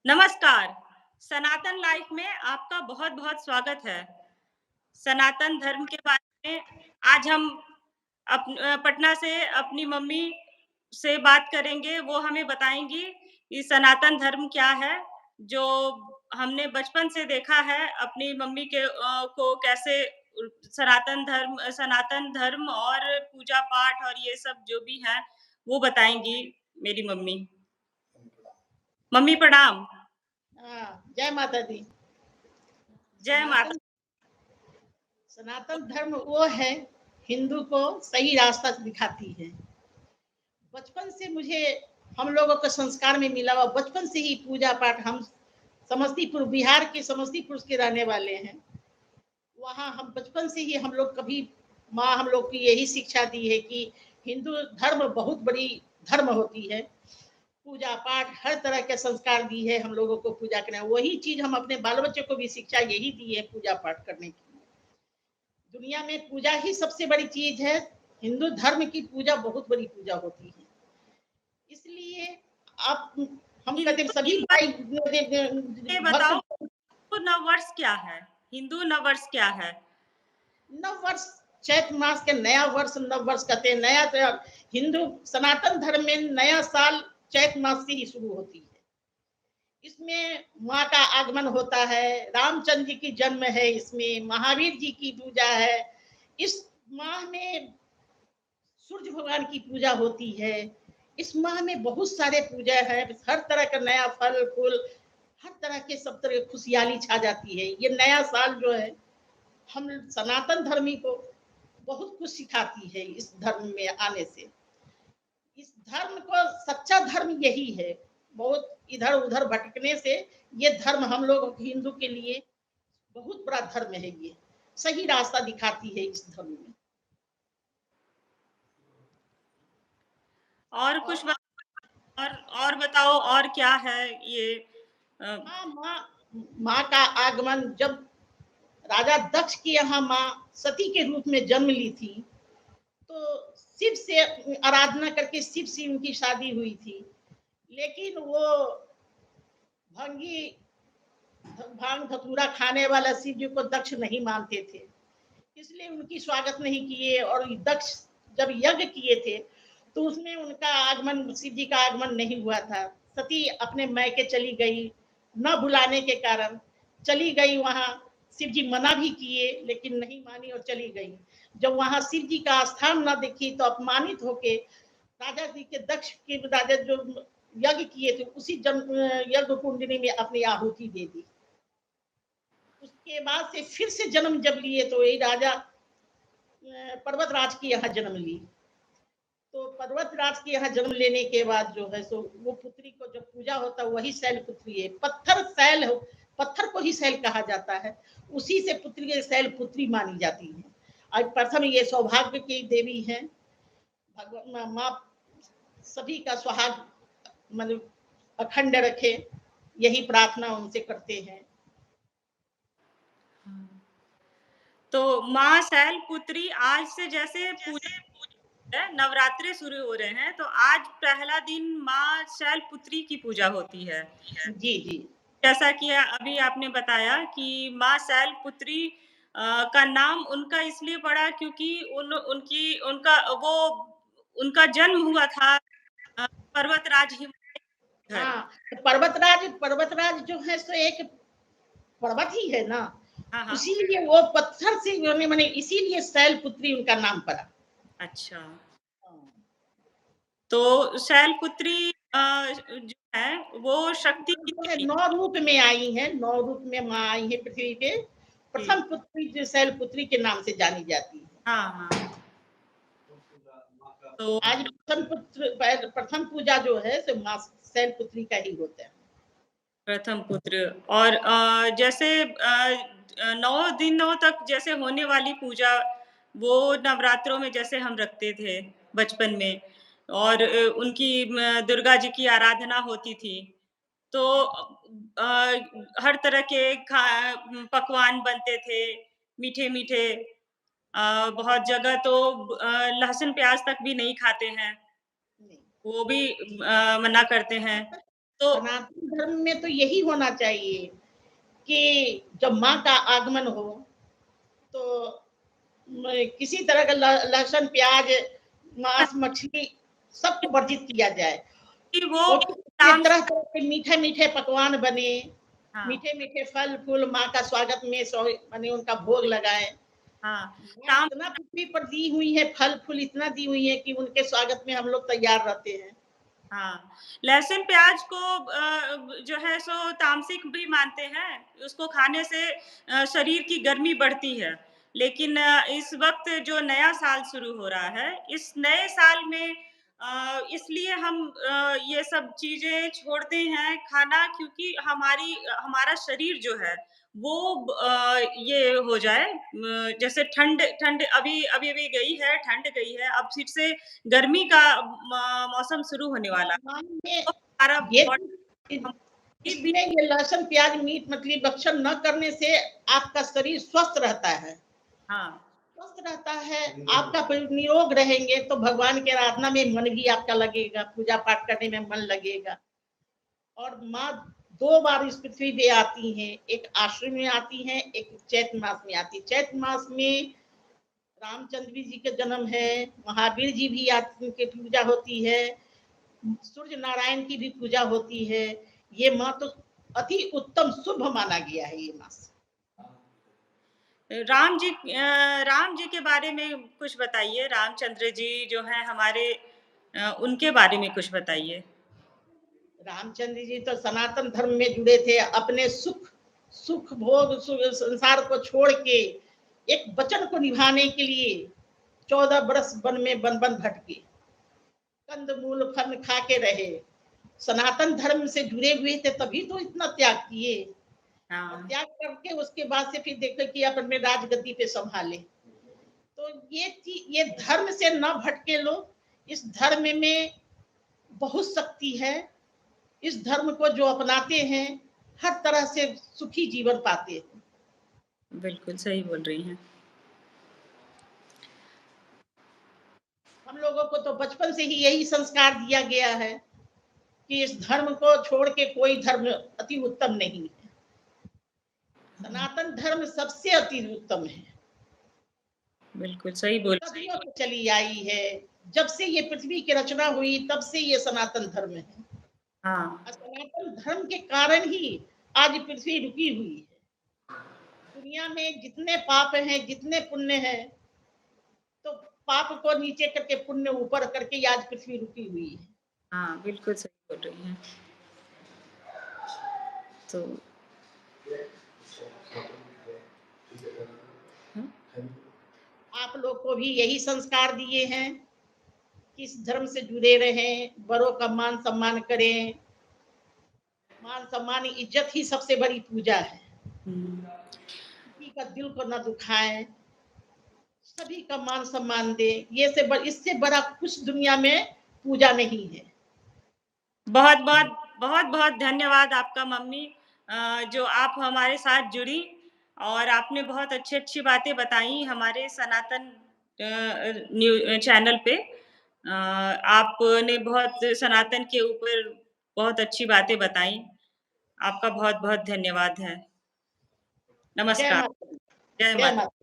नमस्कार, सनातन लाइफ में आपका बहुत-बहुत स्वागत है। सनातन धर्म के बारे में आज हम पटना से अपनी मम्मी से बात करेंगे, वो हमें बताएँगी कि सनातन धर्म क्या है, जो हमने बचपन से देखा है अपनी मम्मी को कैसे सनातन धर्म और पूजा-पाठ और ये सब जो भी है, वो बताएँगी मेरी मम्मी। मम्मी प्रणाम, जय माता दी। जय माता। सनातन सनातन धर्म वो है, हिंदू को सही रास्ता दिखाती है। बचपन से मुझे हम लोगों के संस्कार में मिला हुआ बचपन से ही पूजा पाठ हम समस्तीपुर बिहार के समस्तीपुर के रहने वाले हैं। वहाँ हम बचपन से ही हम लोग कभी माँ हम लोग की यही शिक्षा दी है कि हिंदू धर्म बहुत बड़ी धर्म होती है। पूजा पाठ हर तरह के संस्कार दी है हम लोगों को पूजा करना। वही चीज हम अपने बाल बच्चों को भी शिक्षा यही दी है पूजा पाठ करने की। दुनिया में पूजा ही सबसे बड़ी चीज है। हिंदू धर्म की पूजा बहुत बड़ी पूजा होती है। इसलिए आप हम कहते हिंदू सभी नववर्ष भाई ये भक्त बताओ, हिंदू नववर्ष क्या है? हिंदू नववर्ष क्या है? नव वर्ष चैत मास के नया वर्ष नव वर्ष कहते हैं। नया त्योहार हिंदू सनातन धर्म में नया साल चैत मास से ही शुरू होती है। इसमें माँ का आगमन होता है, रामचंद्र जी की जन्म है, इसमें महावीर जी की पूजा है। इस माह में सूर्य भगवान की पूजा होती है। इस माह में बहुत सारे पूजा है, हर तरह का नया फल फूल हर तरह के सब तरह की खुशहाली छा जाती है। ये नया साल जो है हम सनातन धर्मी को बहुत कुछ सिखाती है। इस धर्म में आने से इस धर्म को सच्चा धर्म यही है। बहुत इधर उधर भटकने से ये धर्म हम लोग हिंदू के लिए बहुत बड़ा धर्म है। ये सही रास्ता दिखाती है इस धर्म में। और और कुछ और बताओ और क्या है ये? अ, हाँ, माँ का आगमन जब राजा दक्ष की यहाँ माँ सती के रूप में जन्म ली थी, तो शिव से आराधना करके शिव से उनकी शादी हुई थी। लेकिन वो भंगी भांग धतूरा खाने वाला शिव जी को दक्ष नहीं मानते थे, इसलिए उनकी स्वागत नहीं किए। और दक्ष जब यज्ञ किए थे तो उसमें उनका आगमन शिव जी का आगमन नहीं हुआ था। सती अपने मैके चली गई, न बुलाने के कारण चली गई वहां। शिव जी मना भी किए लेकिन नहीं मानी और चली गई। जब वहां शिव जी का स्थान न देखी तो अपमानित होके राजा जी के दक्ष के राजा जो यज्ञ किए थे उसी यज्ञ कुंडली में अपनी आहुति दे दी। उसके बाद से फिर से जन्म जब लिए तो यही राजा पर्वतराज की यहाँ जन्म ली। तो पर्वतराज के यहाँ जन्म लेने के बाद जो है सो वो पुत्री को जब पूजा होता है वही शैल पुत्री है। पत्थर शैल हो, पत्थर को ही शैल कहा जाता है। उसी से पुत्री शैल पुत्री मानी जाती है। और प्रथम ये सौभाग्य की देवी है। भगवान माँ सभी का सुहाग मतलब अखंड रखे, यही प्रार्थना उनसे करते हैं। तो माँ शैलपुत्री आज से जैसे पूजा है, नवरात्रे शुरू हो रहे हैं, तो आज पहला दिन माँ शैलपुत्री की पूजा होती है। जी जी। जैसा कि अभी आपने बताया कि माँ शैलपुत्री का नाम उनका इसलिए पड़ा क्योंकि उनका जन्म हुआ था पर्वतराज हिमवती घर। हाँ, तो पर्वतराज जो है सो एक पर्वत ही है ना। हाँ, हाँ। इसीलिए वो पत्थर से उन्होंने मैंने इसीलिए शैलपुत्री उनका नाम पड़ा। अच्छा, तो शैलपुत्री जो है वो शक्ति की जो है देवी। 9 रूप में आई है, 9 रूप में माँ आई है पृथ्वी पे। जी। प्रथम पुत्री जो शैलपुत्री के नाम से जानी जाती है। हाँ, हाँ। तो आज प्रथम पूजा जो है सो माँ शैलपुत्री का ही होता है। प्रथम पुत्र और जैसे 9 दिनों तक जैसे होने वाली पूजा, वो नवरात्रों में जैसे हम रखते थे बचपन में और उनकी दुर्गा जी की आराधना होती थी। तो हर तरह के पकवान बनते थे, मीठे-मीठे। बहुत जगह तो लहसुन प्याज़ तक भी नहीं खाते हैं, नहीं। वो भी मना करते हैं। तो सनातन धर्म में तो यही होना चाहिए कि जब माँ का आगमन हो, तो किसी तरह का लहसुन, प्याज, मांस, मछली सबको वर्जित किया जाए। कि वो और ताम तरह-तरह के मीठे-मीठे पकवान बने, हाँ, मीठे-मीठे फल-फूल माँ का स्वागत में माने उनका भोग लगाएँ। हाँ, माँ ताम इतना पृथ्वी पर दी हुई है, फल-फूल इतना दी हुई है कि उनके स्वागत में हम लोग तैयार रहते हैं। हाँ, लहसुन प्याज को जो है सो तामसिक भी मानते हैं, उसको खाने से शरीर की गर्मी बढ़ती है। लेकिन इस वक़्त जो नया साल शुरू हो रहा है, इस नए साल में इसलिए हम ये सब चीज़ें छोड़ते हैं खाना क्योंकि हमारा शरीर जो है वो ये हो जाए जैसे ठंड ठंड अभी-अभी गई है, ठंड गई है, अब फिर से गर्मी का मौसम शुरू होने वाला है। हाँ, में तो हमारा ये बॉडी हम भी इसमें ये लहसुन, प्याज, मीट, मछली भक्षण न करने से आपका शरीर स्वस्थ रहता है। हाँ, स्वस्थ रहता है, आपका निरोग रहेंगे तो भगवान की आराधना में मन भी आपका लगेगा, पूजा-पाठ करने में मन लगेगा। और माँ 2 बार इस पृथ्वी पे आती हैं, एक आश्विन में आती हैं, एक चैत मास में आती है। चैत मास में रामचंद्र जी का जन्म है, महावीर जी भी उनकी पूजा होती है, सूर्य नारायण की भी पूजा होती है। ये माँ तो अति उत्तम शुभ माना गया है ये मास। राम जी के बारे में कुछ बताइए, रामचंद्र जी जो हैं हमारे उनके बारे में कुछ बताइए? रामचंद्र जी तो सनातन धर्म में जुड़े थे, अपने सुख सुख भोग संसार को छोड़ के एक वचन को निभाने के लिए 14 बरस वन में वन वन भटके, कंद मूल फल खा के रहे, सनातन धर्म से जुड़े हुए थे तभी तो इतना त्याग किए। और हाँ, त्याग करके उसके बाद से फिर देखो कि अपने राजगद्दी पे संभाले। तो ये धर्म से न भटके लोग, इस धर्म में बहुत शक्ति है। इस धर्म को जो अपनाते हैं हर तरह से सुखी जीवन पाते हैं। बिल्कुल सही बोल रही हैं। हम लोगों को तो बचपन से ही यही संस्कार दिया गया है कि इस धर्म को छोड़ के कोई धर्म अति उत्तम नहीं है। सनातन धर्म सबसे अति उत्तम है। बिल्कुल सही बोल रही सदियों से चली आई है। जब से ये पृथ्वी की रचना हुई तब से ये सनातन धर्म है। हाँ, और सनातन धर्म के कारण ही आज पृथ्वी रुकी हुई है। दुनिया में जितने पाप हैं, जितने पुण्य हैं, तो पाप को नीचे करके पुण्य ऊपर करके आज पृथ्वी रुकी हुई है। हाँ, बिल्कुल सही बोल रही हैं। तो हुँ, आप लोग को भी यही संस्कार दिए हैं कि इस धर्म से जुड़े रहें, बड़ों का मान सम्मान करें। मान सम्मान इज्जत ही सबसे बड़ी पूजा है। हुँ। किसी का दिल को ना दुखाएं, सभी का मान सम्मान दे। ये से इससे बड़ा कुछ दुनिया में पूजा नहीं है। बहुत-बहुत धन्यवाद आपका मम्मी जो आप हमारे साथ जुड़ी और आपने बहुत अच्छी-अच्छी बातें बताई हमारे सनातन चैनल पे। आपने बहुत सनातन के ऊपर बहुत अच्छी बातें बताई। आपका बहुत-बहुत धन्यवाद है। जय नमस्कार। माता दी। जय जय माता माता